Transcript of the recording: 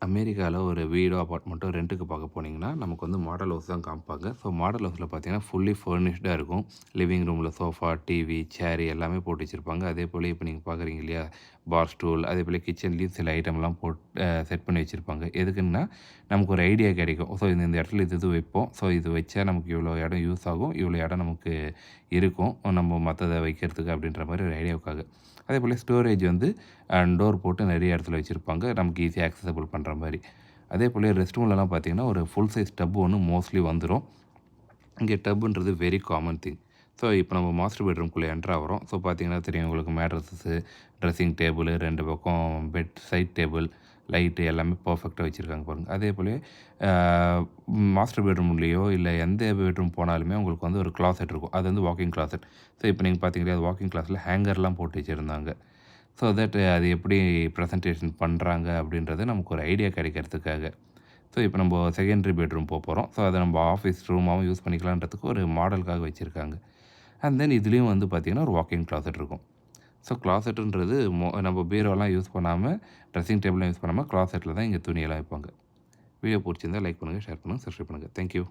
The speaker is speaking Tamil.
அமெரிக்காவில் ஒரு வீடோ அப்பார்ட்மெண்ட்டோ ரெண்ட்டுக்கு பார்க்க போனீங்கன்னா நமக்கு வந்து மாடல் ஹவுஸ் தான் காமிப்பாங்க. ஸோ மாடல் ஹவுஸில் பார்த்தீங்கன்னா ஃபுல்லி ஃபர்னிஷ்டாக இருக்கும். லிவிங் ரூமில் சோஃபா, டிவி, சேர் எல்லாமே போட்டு வச்சுருப்பாங்க. அதே போல் இப்போ நீங்கள் பார்க்குறீங்க இல்லையா, பார் ஸ்டூல், அதே போல் கிச்சன்லேயும் சில ஐட்டம்லாம் செட் பண்ணி வச்சுருப்பாங்க. எதுக்குன்னா நமக்கு ஒரு ஐடியா கிடைக்கும். ஸோ இந்த இடத்துல இது வைப்போம். ஸோ இது வச்சா நமக்கு இவ்வளோ இடம் யூஸ் ஆகும், இவ்வளோ இடம் நமக்கு இருக்கும் நம்ம மற்றதை வைக்கிறதுக்கு அப்படின்ற மாதிரி ஒரு ஐடியாவுக்காக. அதே போல் ஸ்டோரேஜ் வந்து டோர் போட்டு நிறைய இடத்துல வச்சுருப்பாங்க. நமக்கு ஈஸியாக ஆக்சஸபிள் பண்ணுற மாதிரி. அதே போல் ரெஸ்ட் ரூம்லலாம் பார்த்தீங்கன்னா ஒரு ஃபுல் சைஸ் டப் ஒன்று மோஸ்ட்லி வந்துடும். இங்கே டப்புன்றது வெரி காமன் திங். ஸோ இப்போ நம்ம மாஸ்டர் பெட்ரூம்குள்ளே என்ட்ரு ஆகிறோம். ஸோ பார்த்தீங்கன்னா தெரியும் உங்களுக்கு மேட்ரஸஸு, ட்ரெஸ்ஸிங் டேபிள், 2 பக்கம் பெட் சைட் டேபிள், லைட்டு எல்லாமே பர்ஃபெக்ட்டாக வச்சுருக்காங்க பாருங்கள். அதே போல மாஸ்டர் பெட்ரூம்லேயோ இல்லை எந்த பெட்ரூம் போனாலுமே உங்களுக்கு வந்து ஒரு கிளாசெட் இருக்கும். அது வந்து வாக்கிங் கிளாசெட். ஸோ இப்போ நீங்கள் பார்த்தீங்கன்னா அது வாக்கிங் கிளாஸில் ஹேங்கர்லாம் போட்டு வச்சுருந்தாங்க. ஸோ தட் அது எப்படி ப்ரெசன்டேஷன் பண்ணுறாங்க அப்படின்றது நமக்கு ஒரு ஐடியா கிடைக்கிறதுக்காக. ஸோ இப்போ நம்ம செகண்டரி பெட்ரூம் போகிறோம். ஸோ அதை நம்ம ஆஃபீஸ் ரூமாகவும் யூஸ் பண்ணிக்கலான்றதுக்கு ஒரு மாடலுக்காக வச்சுருக்காங்க. அண்ட் தென் இதுலேயும் வந்து பார்த்திங்கன்னா ஒரு வாக்கிங் கிளாசெட் இருக்கும். ஸோ கிளாசெட்டுன்றது நம்ம பீரோலாம் யூஸ் பண்ணாமல், ட்ரெஸ்ஸிங் டேபிள்லாம் யூஸ் பண்ணாமல் கிளாசெட்டில் தான் இங்கே துணியெல்லாம் வைப்பாங்க. வீடியோ பிடிச்சிருந்தால் லைக் பண்ணுங்கள், ஷேர் பண்ணுங்கள், சப்ஸ்கிரைப் பண்ணுங்கள். தேங்க்யூ.